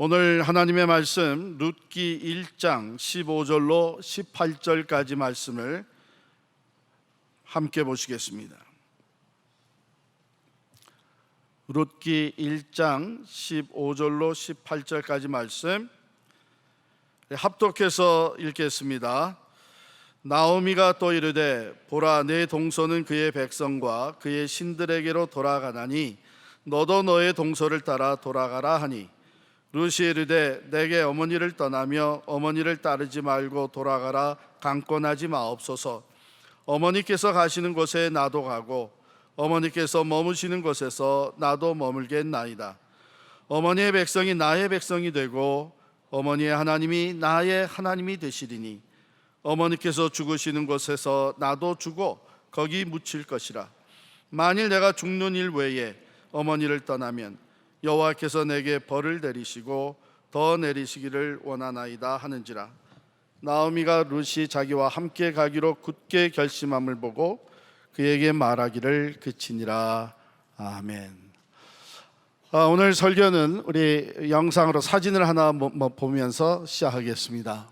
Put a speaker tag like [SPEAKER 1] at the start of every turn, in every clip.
[SPEAKER 1] 오늘 하나님의 말씀 룻기 1장 15절로 18절까지 말씀을 함께 보시겠습니다. 룻기 1장 15절로 18절까지 말씀 합독해서 읽겠습니다. 나오미가 또 이르되 보라, 내 동서는 그의 백성과 그의 신들에게로 돌아가나니 너도 너의 동서를 따라 돌아가라 하니, 룻이 이르되 내게 어머니를 떠나며 어머니를 따르지 말고 돌아가라 강권하지 마옵소서. 어머니께서 가시는 곳에 나도 가고 어머니께서 머무시는 곳에서 나도 머물겠나이다. 어머니의 백성이 나의 백성이 되고 어머니의 하나님이 나의 하나님이 되시리니 어머니께서 죽으시는 곳에서 나도 죽어 거기 묻힐 것이라. 만일 내가 죽는 일 외에 어머니를 떠나면 여호와께서 내게 벌을 내리시고 더 내리시기를 원하나이다 하는지라. 나오미가 룻이 자기와 함께 가기로 굳게 결심함을 보고 그에게 말하기를 그치니라. 아멘. 오늘 설교는 우리 영상으로 사진을 하나 보면서 시작하겠습니다.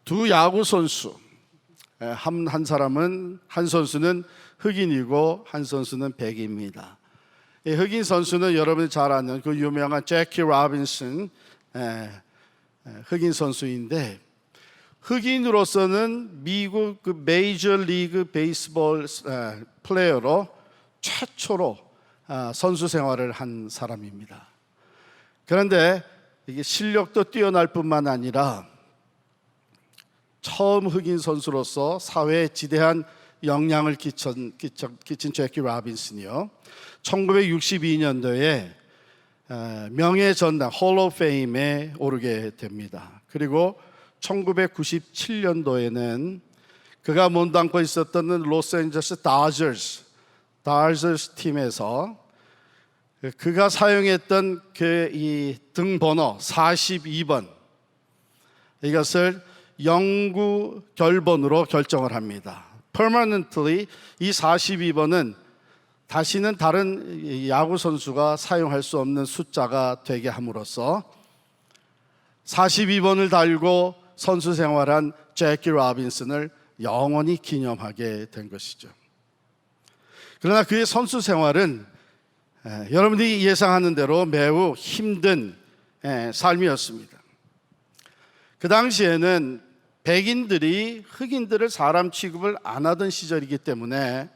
[SPEAKER 1] 두 야구 선수, 한 사람은, 한 선수는 흑인이고 한 선수는 백인입니다. 흑인 선수는 여러분이 잘 아는 그 유명한 제키 로빈슨, 흑인 선수인데, 흑인으로서는 미국 그 메이저 리그 베이스볼 플레이어로 최초로 선수 생활을 한 사람입니다. 그런데 이게 실력도 뛰어날 뿐만 아니라 처음 흑인 선수로서 사회에 지대한 영향을 끼친 제키 로빈슨이요, 1962년도에 명예전당 홀 오브 페임에 오르게 됩니다. 그리고 1997년도에는 그가 몸담고 있었던 로스앤젤레스 다저스 팀에서 그가 사용했던 그 이 등번호 42번, 이것을 영구 결번으로 결정을 합니다. Permanently 이 42번은 다시는 다른 야구 선수가 사용할 수 없는 숫자가 되게 함으로써 42번을 달고 선수 생활한 제키 로빈슨을 영원히 기념하게 된 것이죠. 그러나 그의 선수 생활은 여러분들이 예상하는 대로 매우 힘든 삶이었습니다. 그 당시에는 백인들이 흑인들을 사람 취급을 안 하던 시절이기 때문에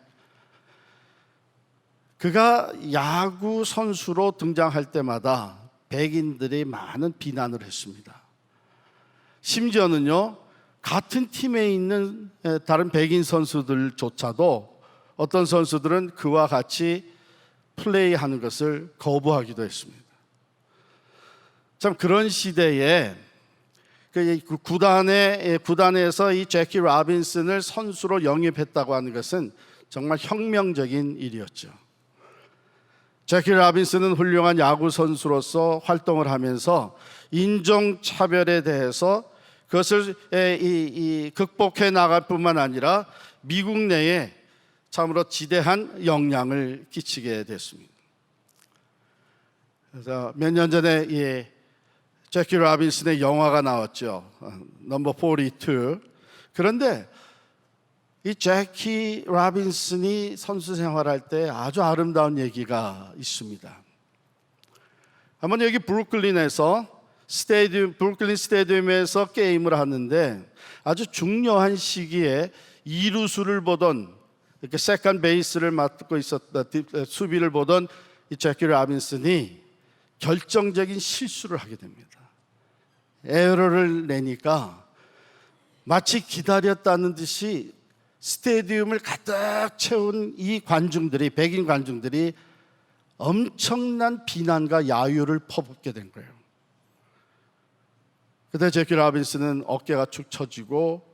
[SPEAKER 1] 그가 야구 선수로 등장할 때마다 백인들이 많은 비난을 했습니다. 심지어는요, 같은 팀에 있는 다른 백인 선수들조차도 어떤 선수들은 그와 같이 플레이하는 것을 거부하기도 했습니다. 참, 그런 시대에 그 구단에서 이 제키 로빈슨을 선수로 영입했다고 하는 것은 정말 혁명적인 일이었죠. 제키 로빈슨은 훌륭한 야구 선수로서 활동을 하면서 인종차별에 대해서 그것을 극복해 나갈 뿐만 아니라 미국 내에 참으로 지대한 영향을 끼치게 됐습니다. 그래서 몇 년 전에 제키 로빈슨의 영화가 나왔죠. 넘버 42. 그런데 이 제키 로빈슨이 선수 생활할 때 아주 아름다운 얘기가 있습니다. 한번 여기 브루클린에서 브루클린 스테디움에서 게임을 하는데 아주 중요한 시기에 이루수를 보던, 이렇게 세컨 베이스를 맡고 있었던, 수비를 보던 이 제키 로빈슨이 결정적인 실수를 하게 됩니다. 에러를 내니까 마치 기다렸다는 듯이 스테디움을 가득 채운 이 관중들이, 백인 관중들이 엄청난 비난과 야유를 퍼붓게 된 거예요. 그때 제키 로빈슨은 어깨가 축 처지고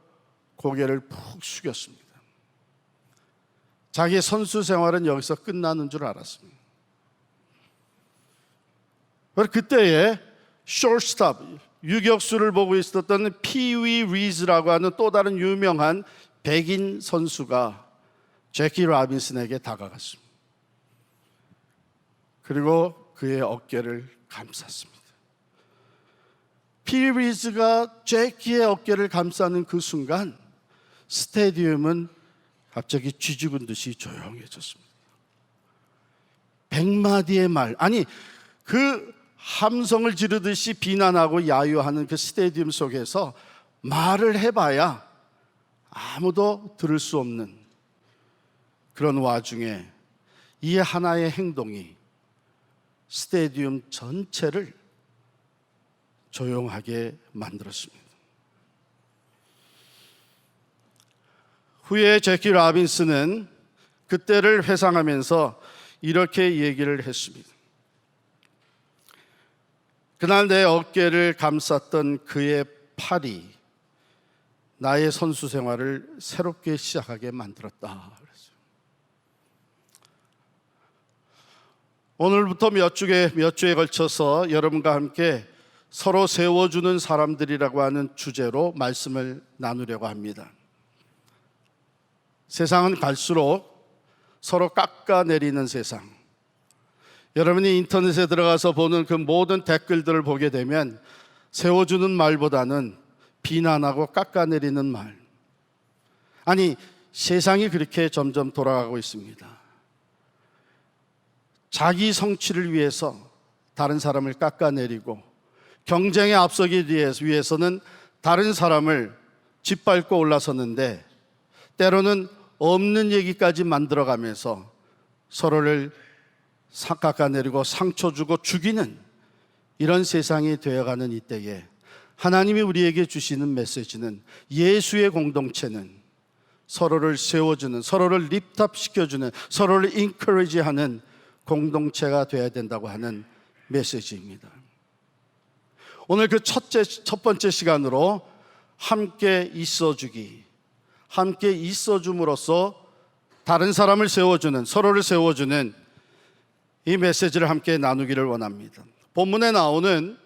[SPEAKER 1] 고개를 푹 숙였습니다. 자기의 선수 생활은 여기서 끝나는 줄 알았습니다. 그때에 숏스톱, 유격수를 보고 있었던 피위 리즈라고 하는 또 다른 유명한 백인 선수가 제키 로빈슨에게 다가갔습니다. 그리고 그의 어깨를 감쌌습니다. 피리즈가 제키의 어깨를 감싸는 그 순간 스테디움은 갑자기 쥐죽은 듯이 조용해졌습니다. 100마디의 말, 아니 그 함성을 지르듯이 비난하고 야유하는 그 스테디움 속에서 말을 해봐야 아무도 들을 수 없는 그런 와중에 이 하나의 행동이 스테디움 전체를 조용하게 만들었습니다. 후에 제키 라빈스는 그때를 회상하면서 이렇게 얘기를 했습니다. 그날 내 어깨를 감쌌던 그의 팔이 나의 선수 생활을 새롭게 시작하게 만들었다. 오늘부터 몇 주에 걸쳐서 여러분과 함께 서로 세워주는 사람들이라고 하는 주제로 말씀을 나누려고 합니다. 세상은 갈수록 서로 깎아내리는 세상. 여러분이 인터넷에 들어가서 보는 그 모든 댓글들을 보게 되면 세워주는 말보다는 비난하고 깎아내리는 말. 아니, 세상이 그렇게 점점 돌아가고 있습니다. 자기 성취를 위해서 다른 사람을 깎아내리고 경쟁에 앞서기 위해서는 다른 사람을 짓밟고 올라섰는데 때로는 없는 얘기까지 만들어가면서 서로를 깎아내리고 상처 주고 죽이는 이런 세상이 되어가는 이때에 하나님이 우리에게 주시는 메시지는 예수의 공동체는 서로를 세워주는, 서로를 립탑시켜주는, 서로를 인커리지하는 공동체가 되어야 된다고 하는 메시지입니다. 오늘 그 첫 번째 시간으로 함께 있어주기, 함께 있어줌으로써 다른 사람을 세워주는, 서로를 세워주는 이 메시지를 함께 나누기를 원합니다. 본문에 나오는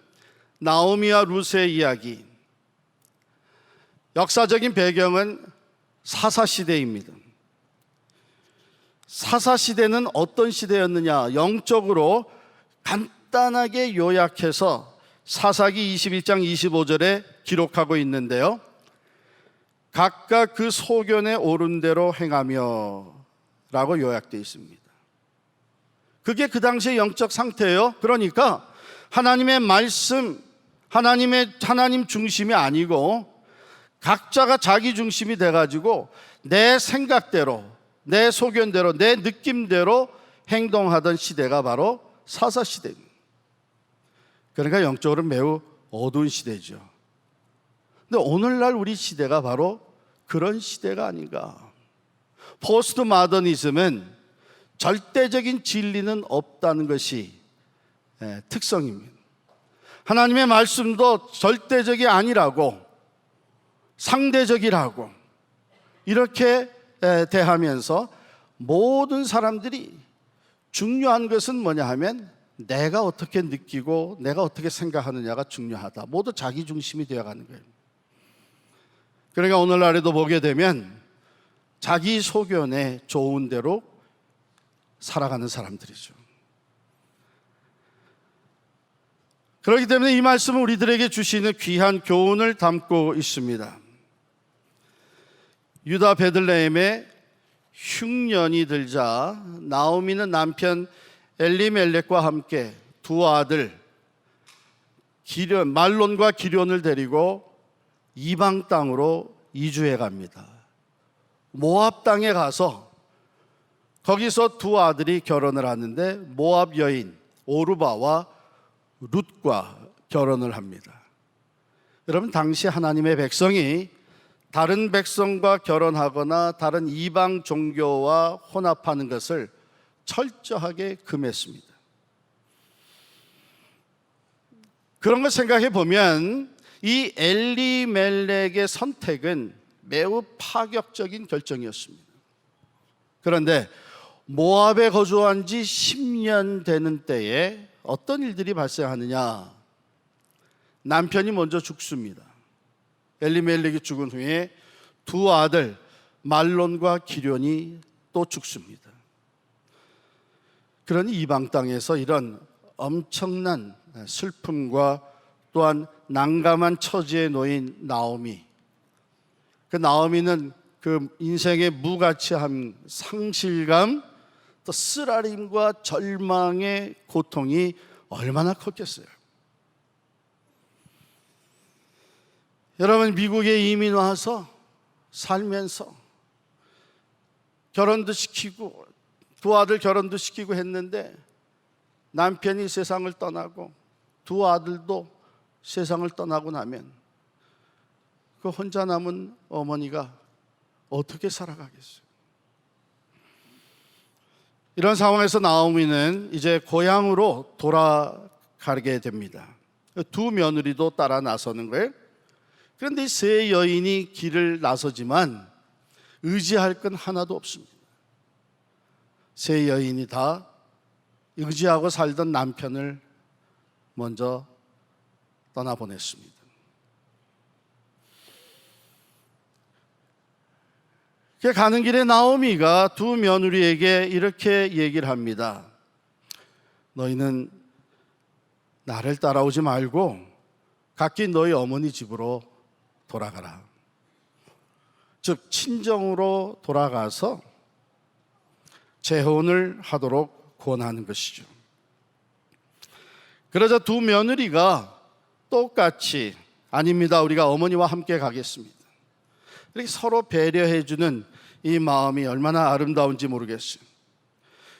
[SPEAKER 1] 나오미와 룻의 이야기, 역사적인 배경은 사사시대입니다. 사사시대는 어떤 시대였느냐, 영적으로 간단하게 요약해서 사사기 21장 25절에 기록하고 있는데요, 각각 그 소견에 오른 대로 행하며 라고 요약되어 있습니다. 그게 그 당시의 영적 상태예요. 그러니까 하나님의 말씀, 하나님 중심이 아니고 각자가 자기 중심이 돼가지고 내 생각대로, 내 소견대로, 내 느낌대로 행동하던 시대가 바로 사사시대입니다. 그러니까 영적으로 매우 어두운 시대죠. 근데 오늘날 우리 시대가 바로 그런 시대가 아닌가. 포스트 마더니즘은 절대적인 진리는 없다는 것이 특성입니다. 하나님의 말씀도 절대적이 아니라고, 상대적이라고 이렇게 대하면서 모든 사람들이 중요한 것은 뭐냐 하면 내가 어떻게 느끼고 내가 어떻게 생각하느냐가 중요하다. 모두 자기 중심이 되어가는 거예요. 그러니까 오늘날에도 보게 되면 자기 소견에 좋은 대로 살아가는 사람들이죠. 그렇기 때문에 이 말씀은 우리들에게 주시는 귀한 교훈을 담고 있습니다. 유다 베들레헴에 흉년이 들자 나오미는 남편 엘리멜렉과 함께 두 아들 말론과 기련을 데리고 이방 땅으로 이주해 갑니다. 모압 땅에 가서 거기서 두 아들이 결혼을 하는데 모압 여인 오르바와 룻과 결혼을 합니다. 여러분, 당시 하나님의 백성이 다른 백성과 결혼하거나 다른 이방 종교와 혼합하는 것을 철저하게 금했습니다. 그런 걸 생각해 보면 이 엘리멜렉의 선택은 매우 파격적인 결정이었습니다. 그런데 모압에 거주한 지 10년 되는 때에 어떤 일들이 발생하느냐. 남편이 먼저 죽습니다. 엘리멜렉이 죽은 후에 두 아들 말론과 기련이 또 죽습니다. 그런 이방 땅에서 이런 엄청난 슬픔과 또한 난감한 처지에 놓인 나오미, 그 나오미는 그 인생의 무가치함, 상실감, 또 쓰라림과 절망의 고통이 얼마나 컸겠어요. 여러분, 미국에 이민 와서 살면서 결혼도 시키고 두 아들 결혼도 시키고 했는데 남편이 세상을 떠나고 두 아들도 세상을 떠나고 나면 그 혼자 남은 어머니가 어떻게 살아가겠어요? 이런 상황에서 나오미는 이제 고향으로 돌아가게 됩니다. 두 며느리도 따라 나서는 거예요. 그런데 이 세 여인이 길을 나서지만 의지할 건 하나도 없습니다. 세 여인이 다 의지하고 살던 남편을 먼저 떠나보냈습니다. 가는 길에 나오미가 두 며느리에게 이렇게 얘기를 합니다. 너희는 나를 따라오지 말고 각기 너희 어머니 집으로 돌아가라. 즉 친정으로 돌아가서 재혼을 하도록 권하는 것이죠. 그러자 두 며느리가 똑같이 아닙니다, 우리가 어머니와 함께 가겠습니다, 이렇게 서로 배려해주는 이 마음이 얼마나 아름다운지 모르겠어요.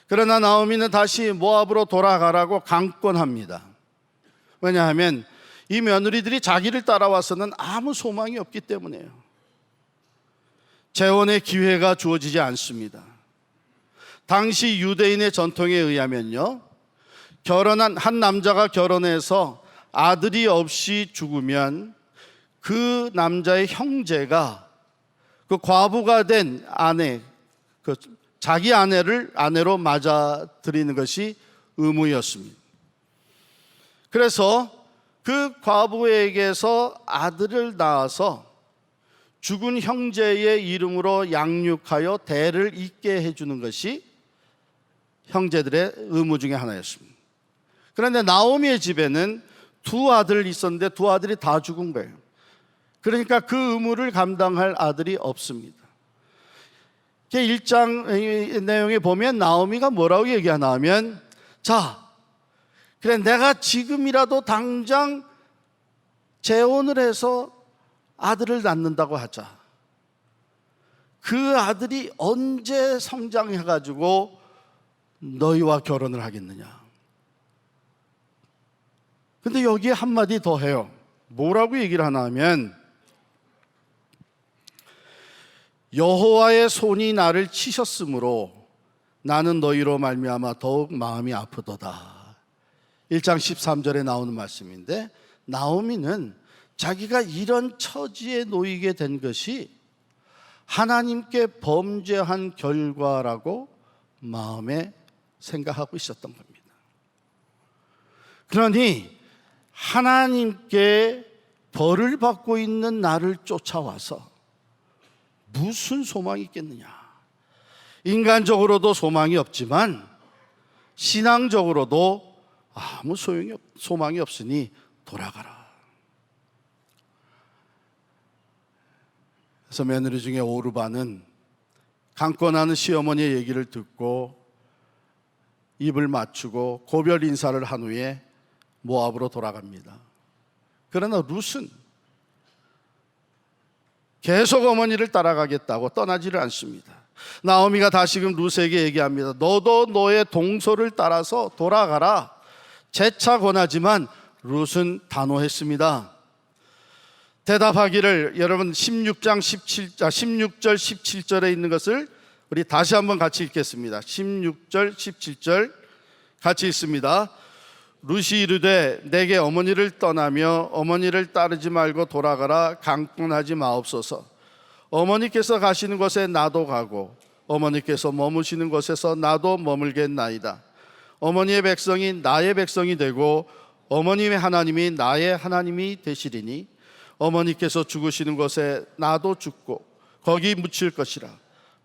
[SPEAKER 1] 그러나 나오미는 다시 모압으로 돌아가라고 강권합니다. 왜냐하면 이 며느리들이 자기를 따라와서는 아무 소망이 없기 때문이에요. 재혼의 기회가 주어지지 않습니다. 당시 유대인의 전통에 의하면요, 결혼한 한 남자가 결혼해서 아들이 없이 죽으면 그 남자의 형제가 그 과부가 된 아내, 그 자기 아내를 아내로 맞아들이는 것이 의무였습니다. 그래서 그 과부에게서 아들을 낳아서 죽은 형제의 이름으로 양육하여 대를 잇게 해주는 것이 형제들의 의무 중에 하나였습니다. 그런데 나오미의 집에는 두 아들이 있었는데 두 아들이 다 죽은 거예요. 그러니까 그 의무를 감당할 아들이 없습니다. 1장 내용에 보면 나오미가 뭐라고 얘기하나 하면, 자, 그래 내가 지금이라도 당장 재혼을 해서 아들을 낳는다고 하자. 그 아들이 언제 성장해가지고 너희와 결혼을 하겠느냐. 근데 여기에 한마디 더 해요. 뭐라고 얘기를 하나 하면, 여호와의 손이 나를 치셨으므로 나는 너희로 말미암아 더욱 마음이 아프도다. 1장 13절에 나오는 말씀인데, 나오미는 자기가 이런 처지에 놓이게 된 것이 하나님께 범죄한 결과라고 마음에 생각하고 있었던 겁니다. 그러니 하나님께 벌을 받고 있는 나를 쫓아와서 무슨 소망이 있겠느냐. 인간적으로도 소망이 없지만 신앙적으로도 아무 소망이 없으니 돌아가라. 그래서 며느리 중에 오르바는 강권하는 시어머니의 얘기를 듣고 입을 맞추고 고별 인사를 한 후에 모압으로 돌아갑니다. 그러나 룻은 계속 어머니를 따라가겠다고 떠나지를 않습니다. 나오미가 다시금 룻에게 얘기합니다. 너도 너의 동서를 따라서 돌아가라. 재차 권하지만 룻은 단호했습니다. 대답하기를, 여러분 16절 17절에 있는 것을 우리 다시 한번 같이 읽겠습니다. 16절 17절 같이 읽습니다. 룻이 이르되 내게 어머니를 떠나며 어머니를 따르지 말고 돌아가라. 강권하지 마옵소서. 어머니께서 가시는 곳에 나도 가고 어머니께서 머무시는 곳에서 나도 머물겠나이다. 어머니의 백성이 나의 백성이 되고 어머님의 하나님이 나의 하나님이 되시리니 어머니께서 죽으시는 곳에 나도 죽고 거기 묻힐 것이라.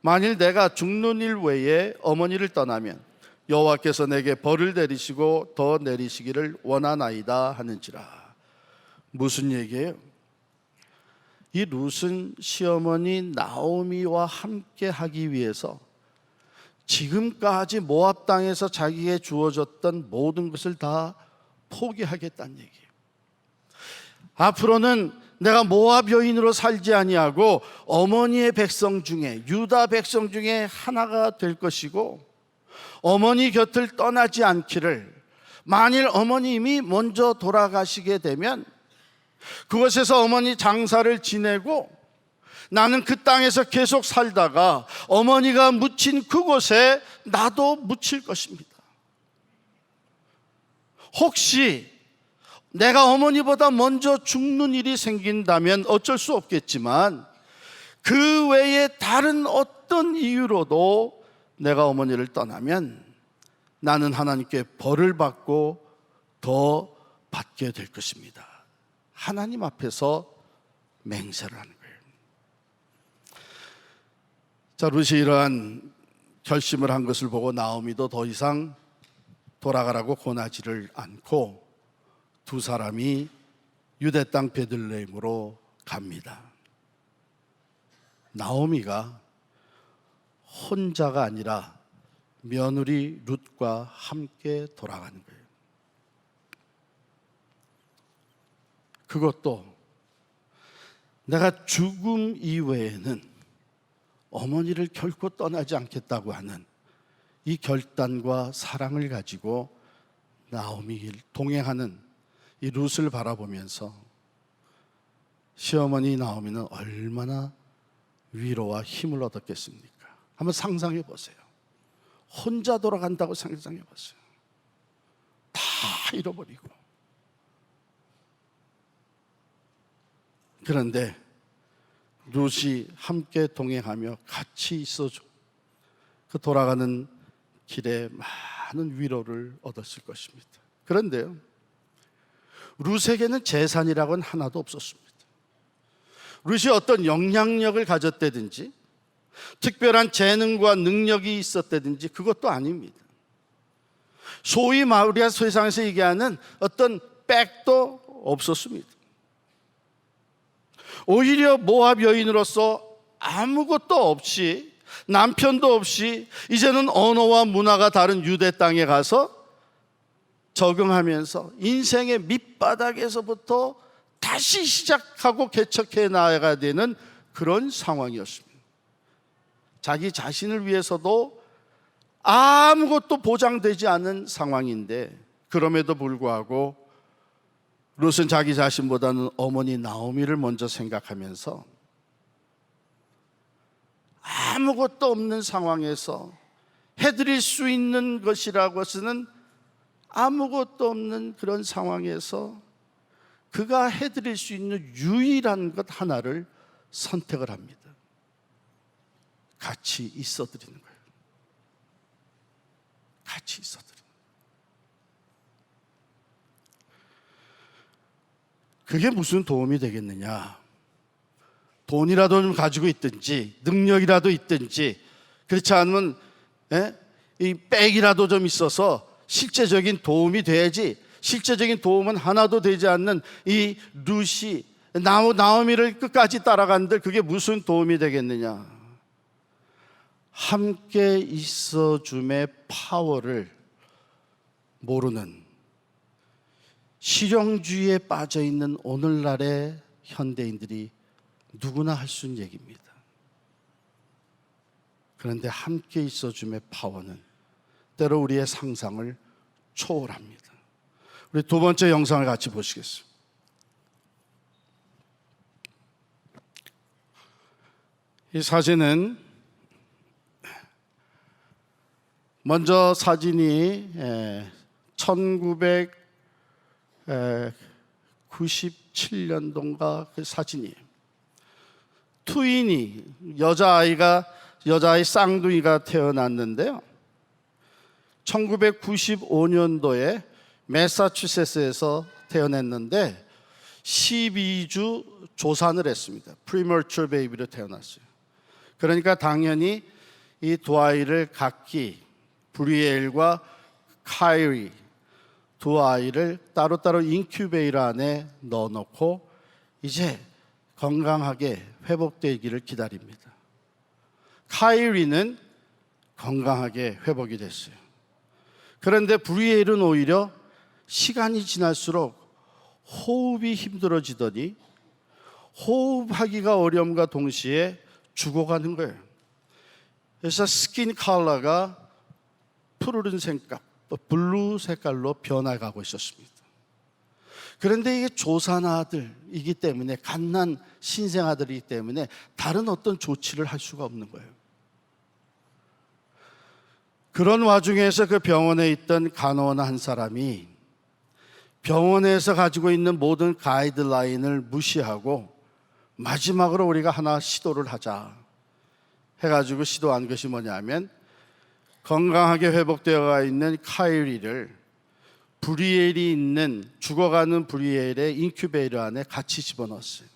[SPEAKER 1] 만일 내가 죽는 일 외에 어머니를 떠나면 여호와께서 내게 벌을 내리시고 더 내리시기를 원하나이다 하는지라. 무슨 얘기예요? 이 룻은 시어머니 나오미와 함께 하기 위해서 지금까지 모압 땅에서 자기에게 주어졌던 모든 것을 다 포기하겠다는 얘기예요. 앞으로는 내가 모압 여인으로 살지 아니하고 어머니의 백성 중에, 유다 백성 중에 하나가 될 것이고, 어머니 곁을 떠나지 않기를, 만일 어머님이 먼저 돌아가시게 되면 그곳에서 어머니 장사를 지내고 나는 그 땅에서 계속 살다가 어머니가 묻힌 그곳에 나도 묻힐 것입니다. 혹시 내가 어머니보다 먼저 죽는 일이 생긴다면 어쩔 수 없겠지만, 그 외에 다른 어떤 이유로도 내가 어머니를 떠나면 나는 하나님께 벌을 받고 더 받게 될 것입니다. 하나님 앞에서 맹세를 하는 거예요. 자, 룻이 이러한 결심을 한 것을 보고 나오미도 더 이상 돌아가라고 권하지를 않고 두 사람이 유대 땅 베들레헴으로 갑니다. 나오미가 혼자가 아니라 며느리 룻과 함께 돌아가는 거예요. 그것도 내가 죽음 이외에는 어머니를 결코 떠나지 않겠다고 하는 이 결단과 사랑을 가지고 나오미 동행하는 이 룻을 바라보면서 시어머니 나오미는 얼마나 위로와 힘을 얻었겠습니까? 한번 상상해 보세요. 혼자 돌아간다고 상상해 보세요. 다 잃어버리고. 그런데 룻이 함께 동행하며 같이 있어줘. 그 돌아가는 길에 많은 위로를 얻었을 것입니다. 그런데요, 룻에게는 재산이라고는 하나도 없었습니다. 룻이 어떤 영향력을 가졌다든지 특별한 재능과 능력이 있었다든지 그것도 아닙니다. 소위 우리가 세상에서 얘기하는 어떤 백도 없었습니다. 오히려 모압 여인으로서 아무것도 없이, 남편도 없이 이제는 언어와 문화가 다른 유대 땅에 가서 적응하면서 인생의 밑바닥에서부터 다시 시작하고 개척해 나가야 되는 그런 상황이었습니다. 자기 자신을 위해서도 아무것도 보장되지 않은 상황인데, 그럼에도 불구하고 룻은 자기 자신보다는 어머니 나오미를 먼저 생각하면서 아무것도 없는 상황에서 해드릴 수 있는 것이라고 해서는 아무것도 없는 그런 상황에서 그가 해드릴 수 있는 유일한 것 하나를 선택을 합니다. 같이 있어드리는 거예요. 같이 있어드리는 거예요. 그게 무슨 도움이 되겠느냐? 돈이라도 좀 가지고 있든지 능력이라도 있든지, 그렇지 않으면 이 백이라도 좀 있어서 실제적인 도움이 돼야지, 실제적인 도움은 하나도 되지 않는 이 룻이 나오미를 끝까지 따라간들 그게 무슨 도움이 되겠느냐? 함께 있어줌의 파워를 모르는 실용주의에 빠져있는 오늘날의 현대인들이 누구나 할 수 있는 얘기입니다. 그런데 함께 있어줌의 파워는 때로 우리의 상상을 초월합니다. 우리 두 번째 영상을 같이 보시겠습니다. 이 사진은 먼저 사진이 1997년도인가 그 사진이에요. 투인이 여자아이 쌍둥이가 태어났는데요, 1995년도에 매사추세츠에서 태어났는데 12주 조산을 했습니다. 프리머처 베이비로 태어났어요. 그러니까 당연히 이 두 아이를 각기 브리엘과 카이리 두 아이를 따로따로 인큐베이터 안에 넣어놓고 이제 건강하게 회복되기를 기다립니다. 카이리는 건강하게 회복이 됐어요. 그런데 브리엘은 오히려 시간이 지날수록 호흡이 힘들어지더니 호흡하기가 어려움과 동시에 죽어가는 거예요. 그래서 스킨 컬러가 푸르른 색깔, 블루 색깔로 변해가고 있었습니다. 그런데 이게 조산 아들이기 때문에, 갓난 신생 아들이기 때문에 다른 어떤 조치를 할 수가 없는 거예요. 그런 와중에서 그 병원에 있던 간호원 한 사람이 병원에서 가지고 있는 모든 가이드라인을 무시하고 마지막으로 우리가 하나 시도를 하자 해가지고 시도한 것이 뭐냐면, 건강하게 회복되어 있는 카이리를 브리엘이 있는 죽어가는 브리엘의 인큐베이터 안에 같이 집어넣었어요.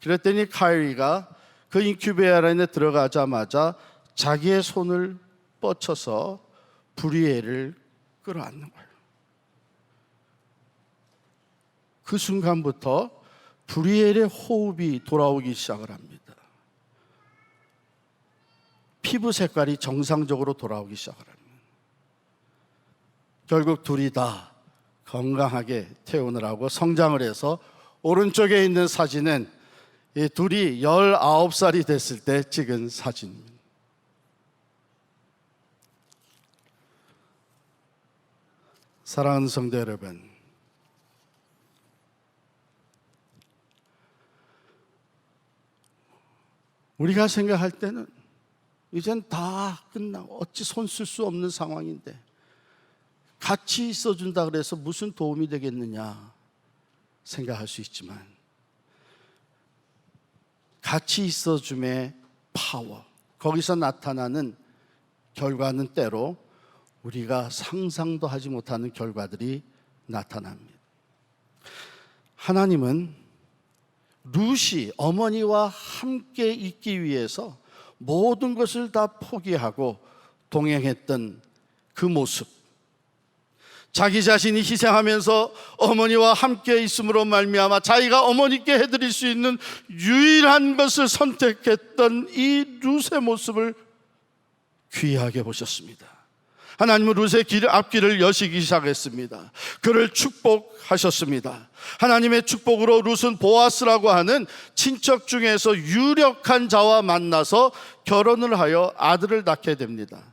[SPEAKER 1] 그랬더니 카이리가 그 인큐베이터 안에 들어가자마자 자기의 손을 뻗쳐서 브리엘을 끌어안는 거예요. 그 순간부터 브리엘의 호흡이 돌아오기 시작을 합니다. 피부 색깔이 정상적으로 돌아오기 시작을 합니다. 결국 둘이 다 건강하게 태어나고 성장을 해서, 오른쪽에 있는 사진은 이 둘이 19살이 됐을 때 찍은 사진입니다. 사랑하는 성도 여러분, 우리가 생각할 때는 이젠 다 끝나고 어찌 손 쓸 수 없는 상황인데 같이 있어준다 그래서 무슨 도움이 되겠느냐 생각할 수 있지만, 같이 있어줌의 파워, 거기서 나타나는 결과는 때로 우리가 상상도 하지 못하는 결과들이 나타납니다. 하나님은 룻이 어머니와 함께 있기 위해서 모든 것을 다 포기하고 동행했던 그 모습, 자기 자신이 희생하면서 어머니와 함께 있음으로 말미암아 자기가 어머니께 해드릴 수 있는 유일한 것을 선택했던 이 룻의 모습을 귀하게 보셨습니다. 하나님은 룻의 앞길을 여시기 시작했습니다. 그를 축복하셨습니다. 하나님의 축복으로 룻은 보아스라고 하는 친척 중에서 유력한 자와 만나서 결혼을 하여 아들을 낳게 됩니다.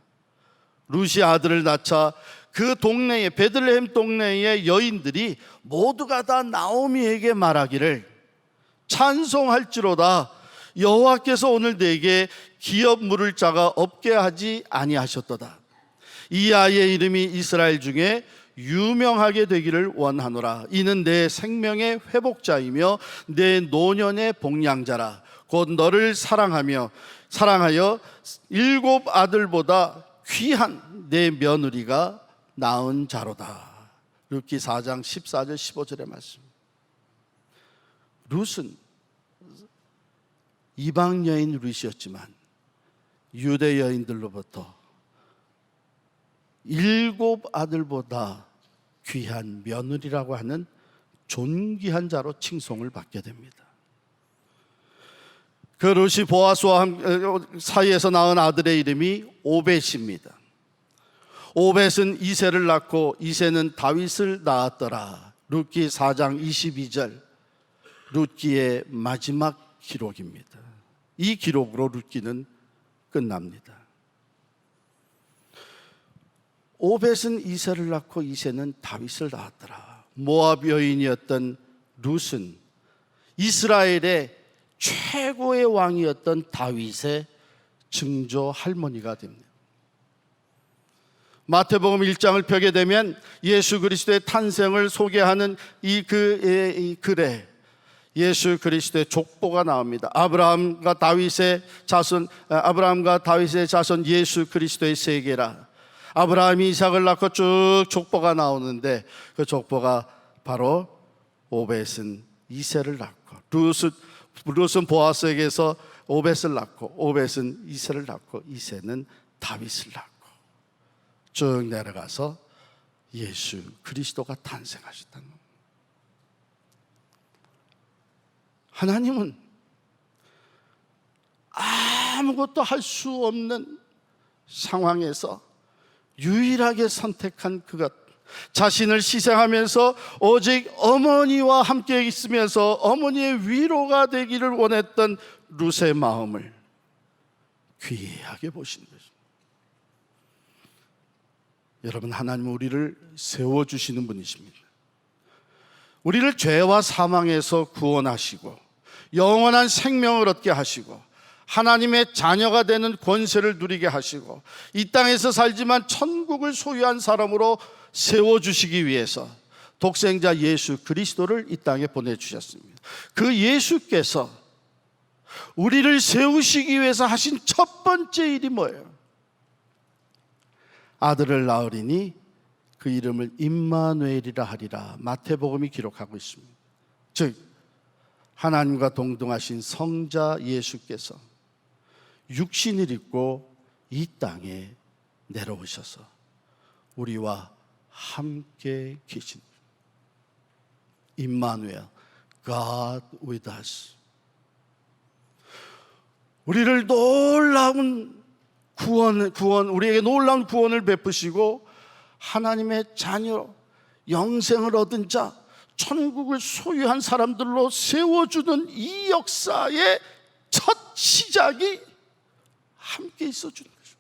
[SPEAKER 1] 룻이 아들을 낳자 그 동네에, 베들레헴 동네의 여인들이 모두가 다 나오미에게 말하기를, 찬송할지로다 여호와께서 오늘 내게 기업 물을 자가 없게 하지 아니하셨도다. 이 아이의 이름이 이스라엘 중에 유명하게 되기를 원하노라. 이는 내 생명의 회복자이며 내 노년의 복량자라. 곧 너를 사랑하여 7 아들보다 귀한 내 며느리가 낳은 자로다. 룻기 4장 14절 15절의 말씀. 룻은 이방 여인 룻이었지만 유대 여인들로부터 7 아들보다 귀한 며느리라고 하는 존귀한 자로 칭송을 받게 됩니다. 그 룻이 보아스와 사이에서 낳은 아들의 이름이 오벳입니다. 오벳은 이새를 낳고 이새는 다윗을 낳았더라. 룻기 4장 22절, 룻기의 마지막 기록입니다. 이 기록으로 룻기는 끝납니다. 오벳은 이새를 낳고 이새는 다윗을 낳았더라. 모압 여인이었던 룻은 이스라엘의 최고의 왕이었던 다윗의 증조 할머니가 됩니다. 마태복음 1장을 펴게 되면 예수 그리스도의 탄생을 소개하는 이 글에 예수 그리스도의 족보가 나옵니다. 아브라함과 다윗의 자손 예수 그리스도의 세계라. 아브라함이 이삭을 낳고 쭉 족보가 나오는데, 그 족보가 바로 오벳은 이새를 낳고, 룻은 보아스에게서 오벳을 낳고, 오벳은 이새를 낳고, 이새는 다윗을 낳고, 쭉 내려가서 예수 그리스도가 탄생하셨다는 겁니다. 하나님은 아무것도 할 수 없는 상황에서 유일하게 선택한 그것, 자신을 희생하면서 오직 어머니와 함께 있으면서 어머니의 위로가 되기를 원했던 룻의 마음을 귀하게 보신 것입니다. 여러분, 하나님은 우리를 세워주시는 분이십니다. 우리를 죄와 사망에서 구원하시고 영원한 생명을 얻게 하시고 하나님의 자녀가 되는 권세를 누리게 하시고 이 땅에서 살지만 천국을 소유한 사람으로 세워주시기 위해서 독생자 예수 그리스도를 이 땅에 보내주셨습니다. 그 예수께서 우리를 세우시기 위해서 하신 첫 번째 일이 뭐예요? 아들을 낳으리니 그 이름을 임마누엘이라 하리라. 마태복음이 기록하고 있습니다. 즉 하나님과 동등하신 성자 예수께서 육신을 입고 이 땅에 내려오셔서 우리와 함께 계신 임마누엘, God with us. 우리를 놀라운 우리에게 놀라운 구원을 베푸시고 하나님의 자녀, 영생을 얻은 자, 천국을 소유한 사람들로 세워주는 이 역사의 첫 시작이 함께 있어주는 거죠.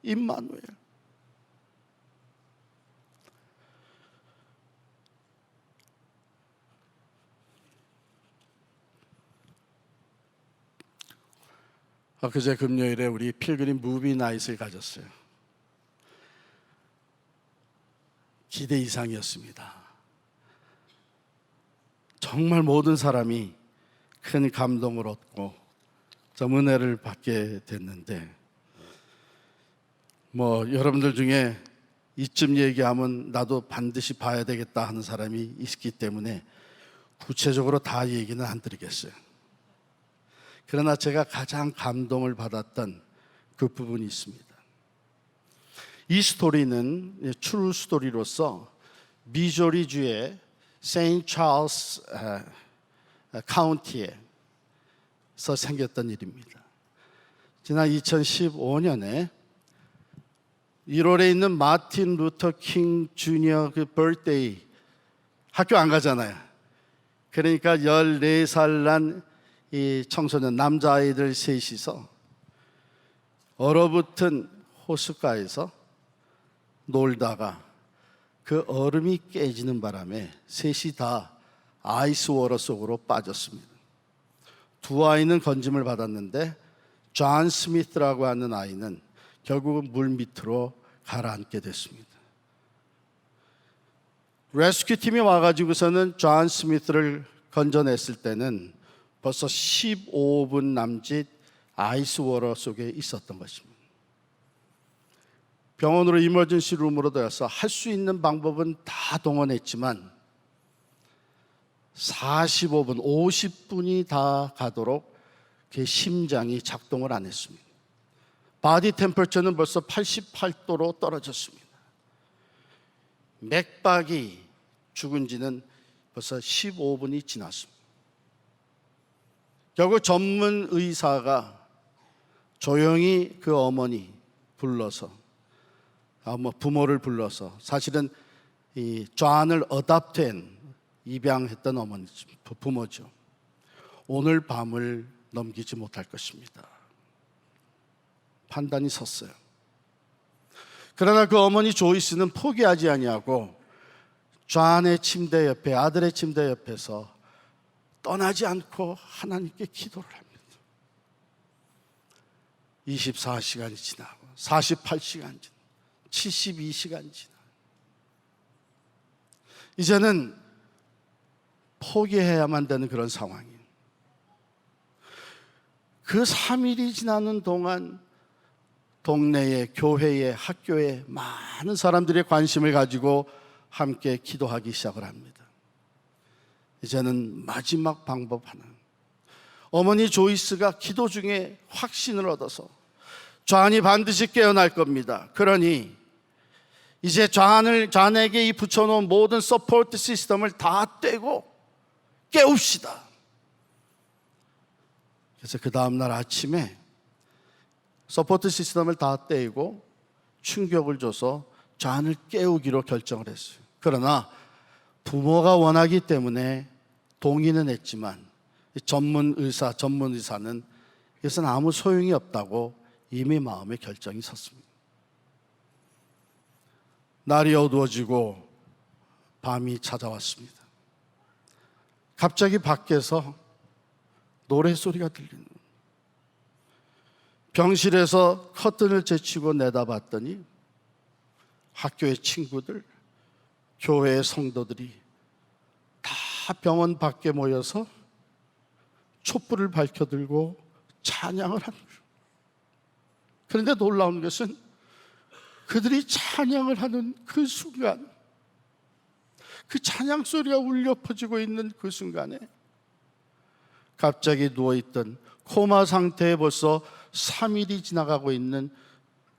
[SPEAKER 1] 임마누엘. 그제 금요일에 우리 필그림 무비 나잇을 가졌어요. 기대 이상이었습니다. 정말 모든 사람이 큰 감동을 얻고 좀 은혜를 받게 됐는데, 여러분들 중에 이쯤 얘기하면 나도 반드시 봐야 되겠다 하는 사람이 있기 때문에 구체적으로 다 얘기는 안 드리겠어요. 그러나 제가 가장 감동을 받았던 그 부분이 있습니다. 이 스토리는 트루 스토리로서 미주리주의 세인트 찰스 카운티에서 생겼던 일입니다. 지난 2015년에 1월에 있는 마틴 루터 킹 주니어 그 birthday, 학교 안 가잖아요. 그러니까 14살 난 이 청소년 남자아이들 셋이서 얼어붙은 호숫가에서 놀다가 그 얼음이 깨지는 바람에 셋이 다 아이스워터 속으로 빠졌습니다. 두 아이는 건짐을 받았는데 존 스미스라고 하는 아이는 결국은 물 밑으로 가라앉게 됐습니다. 레스큐 팀이 와가지고서는 존 스미스를 건져냈을 때는 벌써 15분 남짓 아이스워터 속에 있었던 것입니다. 병원으로 이머전시 룸으로 들어가서 할 수 있는 방법은 다 동원했지만 45분, 50분이 다 가도록 그 심장이 작동을 안 했습니다. 바디 템퍼처는 벌써 88도로 떨어졌습니다. 맥박이 죽은 지는 벌써 15분이 지났습니다. 결국 전문 의사가 조용히 그 어머니 불러서 부모를 불러서, 사실은 이 존을 어답된 입양했던 어머니 부모죠. 오늘 밤을 넘기지 못할 것입니다. 판단이 섰어요. 그러나 그 어머니 조이스는 포기하지 아니하고 존의 침대 옆에, 아들의 침대 옆에서 떠나지 않고 하나님께 기도를 합니다. 24시간이 지나고 48시간 지나고 72시간 지나, 이제는 포기해야만 되는 그런 상황이에요. 그 3일이 지나는 동안 동네에, 교회에, 학교에 많은 사람들의 관심을 가지고 함께 기도하기 시작을 합니다. 이제는 마지막 방법 하나, 어머니 조이스가 기도 중에 확신을 얻어서 존이 반드시 깨어날 겁니다. 그러니 이제 좌안에게 이 붙여놓은 모든 서포트 시스템을 다 떼고 깨웁시다. 그래서 그 다음날 아침에 서포트 시스템을 다 떼고 충격을 줘서 좌안을 깨우기로 결정을 했어요. 그러나 부모가 원하기 때문에 동의는 했지만 전문 의사는 이것은 아무 소용이 없다고 이미 마음의 결정이 섰습니다. 날이 어두워지고 밤이 찾아왔습니다. 갑자기 밖에서 노래소리가 들리는 거예요. 병실에서 커튼을 제치고 내다봤더니 학교의 친구들, 교회의 성도들이 다 병원 밖에 모여서 촛불을 밝혀들고 찬양을 하는 거예요. 그런데 놀라운 것은 그들이 찬양을 하는 그 순간, 그 찬양 소리가 울려 퍼지고 있는 그 순간에 갑자기 누워있던 코마 상태에 벌써 3일이 지나가고 있는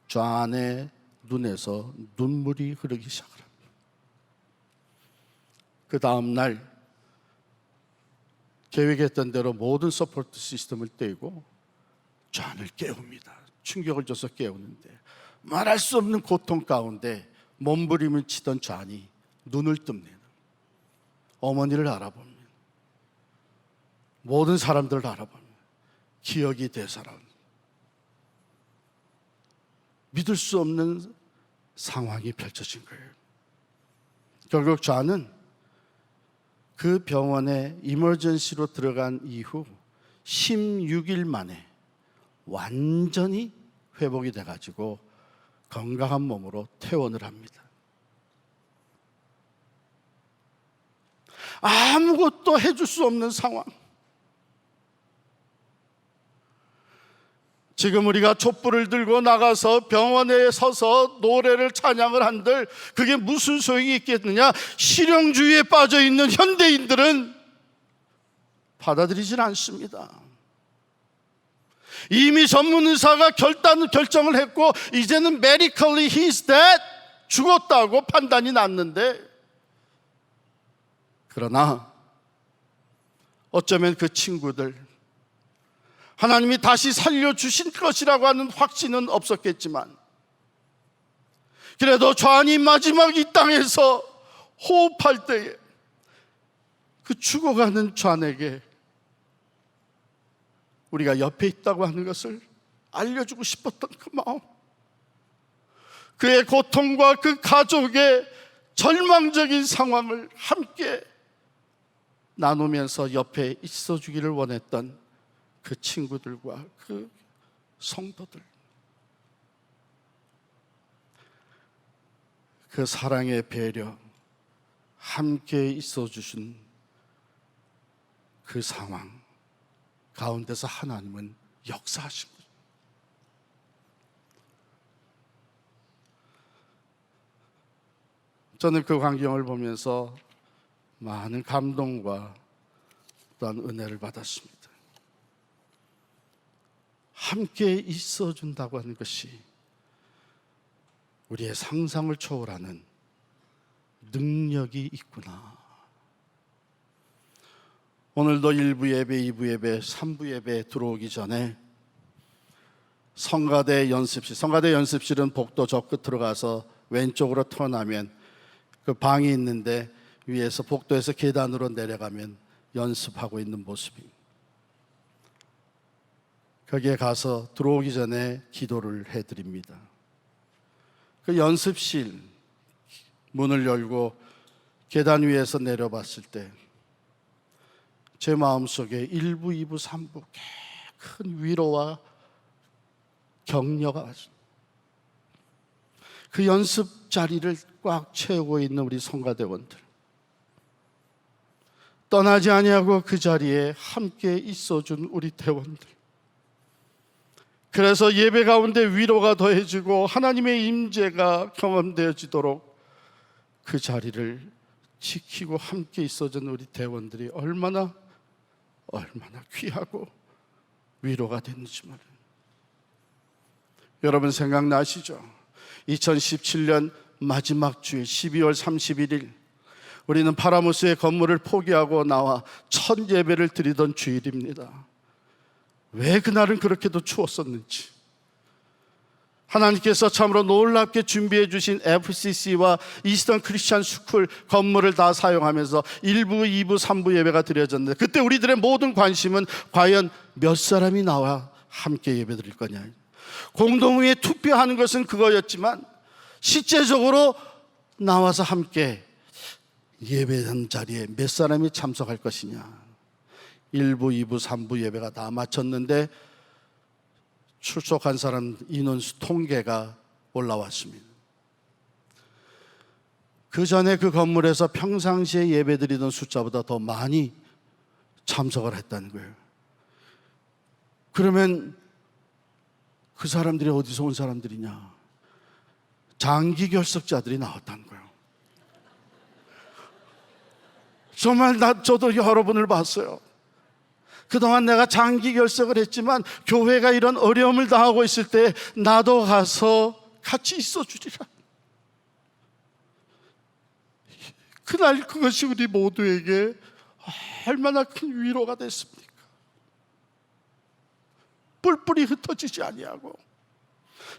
[SPEAKER 1] 좌안의 눈에서 눈물이 흐르기 시작합니다. 그 다음 날 계획했던 대로 모든 서포트 시스템을 떼고 좌안을 깨웁니다. 충격을 줘서 깨우는데 말할 수 없는 고통 가운데 몸부림을 치던 좌안이 눈을 뜹니다. 어머니를 알아봅니다. 모든 사람들을 알아봅니다. 기억이 되살아옵니다. 믿을 수 없는 상황이 펼쳐진 거예요. 결국 좌안은 그 병원에 이머전시로 들어간 이후 16일 만에 완전히 회복이 돼가지고 건강한 몸으로 퇴원을 합니다. 아무것도 해줄 수 없는 상황. 지금 우리가 촛불을 들고 나가서 병원에 서서 노래를 찬양을 한들 그게 무슨 소용이 있겠느냐? 실용주의에 빠져있는 현대인들은 받아들이질 않습니다. 이미 전문 의사가 결정을 했고 이제는 medically he's dead, 죽었다고 판단이 났는데, 그러나 어쩌면 그 친구들 하나님이 다시 살려주신 것이라고 하는 확신은 없었겠지만 그래도 좌안이 마지막 이 땅에서 호흡할 때에 그 죽어가는 좌안에게 우리가 옆에 있다고 하는 것을 알려주고 싶었던 그 마음, 그의 고통과 그 가족의 절망적인 상황을 함께 나누면서 옆에 있어주기를 원했던 그 친구들과 그 성도들, 그 사랑의 배려, 함께 있어주신 그 상황 가운데서 하나님은 역사하신 거예요. 저는 그 광경을 보면서 많은 감동과 또한 은혜를 받았습니다. 함께 있어준다고 하는 것이 우리의 상상을 초월하는 능력이 있구나. 오늘도 1부 예배, 2부 예배, 3부 예배 들어오기 전에 성가대 연습실은 복도 저 끝으로 가서 왼쪽으로 턴하면 그 방이 있는데 위에서 복도에서 계단으로 내려가면 연습하고 있는 모습입니다. 거기에 가서 들어오기 전에 기도를 해드립니다. 그 연습실 문을 열고 계단 위에서 내려봤을 때 제 마음속에 1부, 2부, 3부 큰 위로와 격려가 왔습니다. 그 연습 자리를 꽉 채우고 있는 우리 성가대원들, 떠나지 아니하고 그 자리에 함께 있어준 우리 대원들, 그래서 예배 가운데 위로가 더해지고 하나님의 임재가 경험되어지도록 그 자리를 지키고 함께 있어준 우리 대원들이 얼마나 귀하고 위로가 됐는지 말이에요. 여러분 생각나시죠? 2017년 마지막 주일 12월 31일 우리는 파라무스의 건물을 포기하고 나와 첫 예배를 드리던 주일입니다. 왜 그날은 그렇게도 추웠었는지, 하나님께서 참으로 놀랍게 준비해 주신 FCC와 이스턴 크리스찬 스쿨 건물을 다 사용하면서 1부, 2부, 3부 예배가 드려졌는데, 그때 우리들의 모든 관심은 과연 몇 사람이 나와 함께 예배 드릴 거냐, 공동회에 투표하는 것은 그거였지만 실제적으로 나와서 함께 예배하는 자리에 몇 사람이 참석할 것이냐. 1부, 2부, 3부 예배가 다 마쳤는데 출석한 사람 인원수 통계가 올라왔습니다. 그 전에 그 건물에서 평상시에 예배드리던 숫자보다 더 많이 참석을 했다는 거예요. 그러면 그 사람들이 어디서 온 사람들이냐? 장기 결석자들이 나왔다는 거예요. 정말 저도 여러분을 봤어요. 그동안 내가 장기 결석을 했지만 교회가 이런 어려움을 당하고 있을 때 나도 가서 같이 있어주리라. 그날 그것이 우리 모두에게 얼마나 큰 위로가 됐습니까? 뿔뿔이 흩어지지 아니하고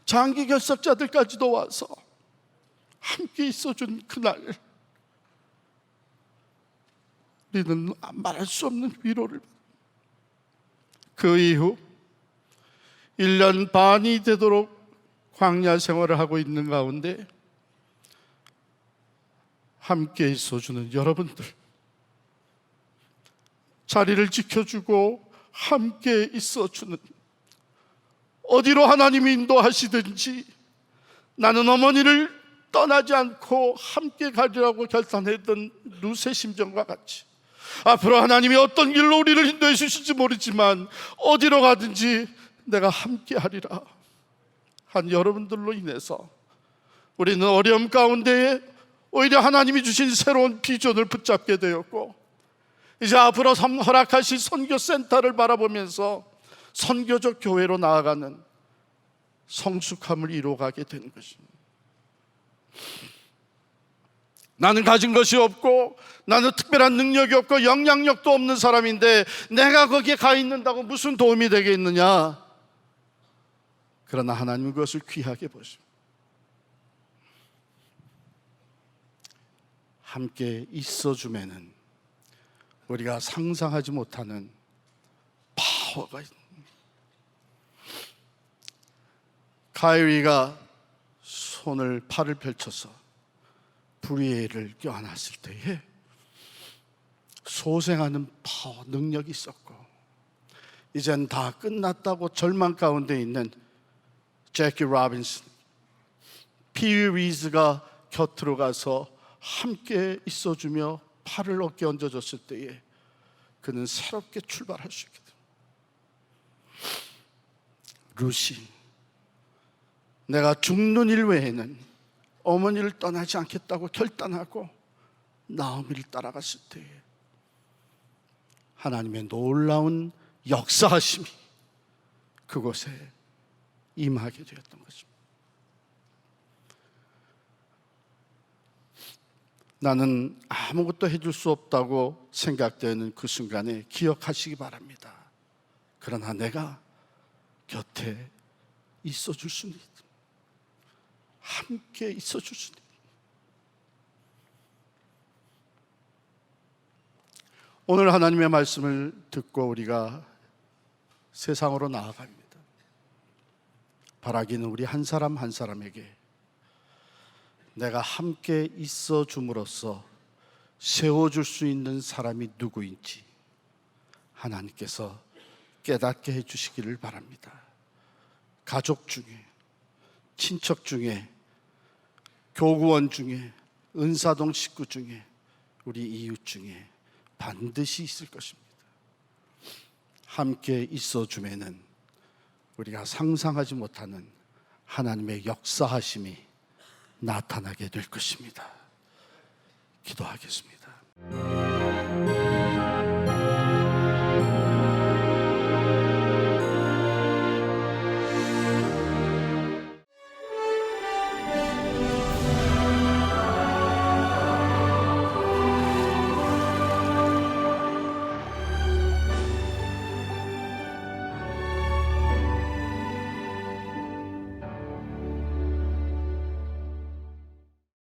[SPEAKER 1] 장기 결석자들까지도 와서 함께 있어준 그날, 우리는 말할 수 없는 위로를. 그 이후 1년 반이 되도록 광야 생활을 하고 있는 가운데 함께 있어주는 여러분들, 자리를 지켜주고 함께 있어주는, 어디로 하나님이 인도하시든지 나는 어머니를 떠나지 않고 함께 가리라고 결단했던 루세 심정과 같이 앞으로 하나님이 어떤 길로 우리를 인도해 주실지 모르지만 어디로 가든지 내가 함께 하리라 한 여러분들로 인해서 우리는 어려움 가운데에 오히려 하나님이 주신 새로운 비전을 붙잡게 되었고, 이제 앞으로 허락하실 선교센터를 바라보면서 선교적 교회로 나아가는 성숙함을 이루어가게 되는 것입니다. 나는 가진 것이 없고 나는 특별한 능력이 없고 영향력도 없는 사람인데 내가 거기에 가 있는다고 무슨 도움이 되겠느냐? 그러나 하나님은 그것을 귀하게 보십니다. 함께 있어줌에는 우리가 상상하지 못하는 파워가 있는, 가이리가 팔을 펼쳐서 불의를 껴안았을 때에 소생하는 파워, 능력이 있었고, 이젠 다 끝났다고 절망 가운데 있는 제키 로빈슨, 피위 리즈가 곁으로 가서 함께 있어주며 팔을 어깨에 얹어줬을 때에 그는 새롭게 출발할 수 있게 됩니다. 루시, 내가 죽는 일 외에는 어머니를 떠나지 않겠다고 결단하고 나오미를 따라갔을 때에 하나님의 놀라운 역사하심이 그곳에 임하게 되었던 것입니다. 나는 아무것도 해줄 수 없다고 생각되는 그 순간에 기억하시기 바랍니다. 그러나 내가 곁에 있어줄 수는 있다. 함께 있어줄 수는 있다. 오늘 하나님의 말씀을 듣고 우리가 세상으로 나아갑니다. 바라기는 우리 한 사람 한 사람에게 내가 함께 있어 줌으로써 세워줄 수 있는 사람이 누구인지 하나님께서 깨닫게 해주시기를 바랍니다. 가족 중에, 친척 중에, 교구원 중에, 은사동 식구 중에, 우리 이웃 중에 반드시 있을 것입니다. 함께 있어 줌에는 우리가 상상하지 못하는 하나님의 역사하심이 나타나게 될 것입니다. 기도하겠습니다.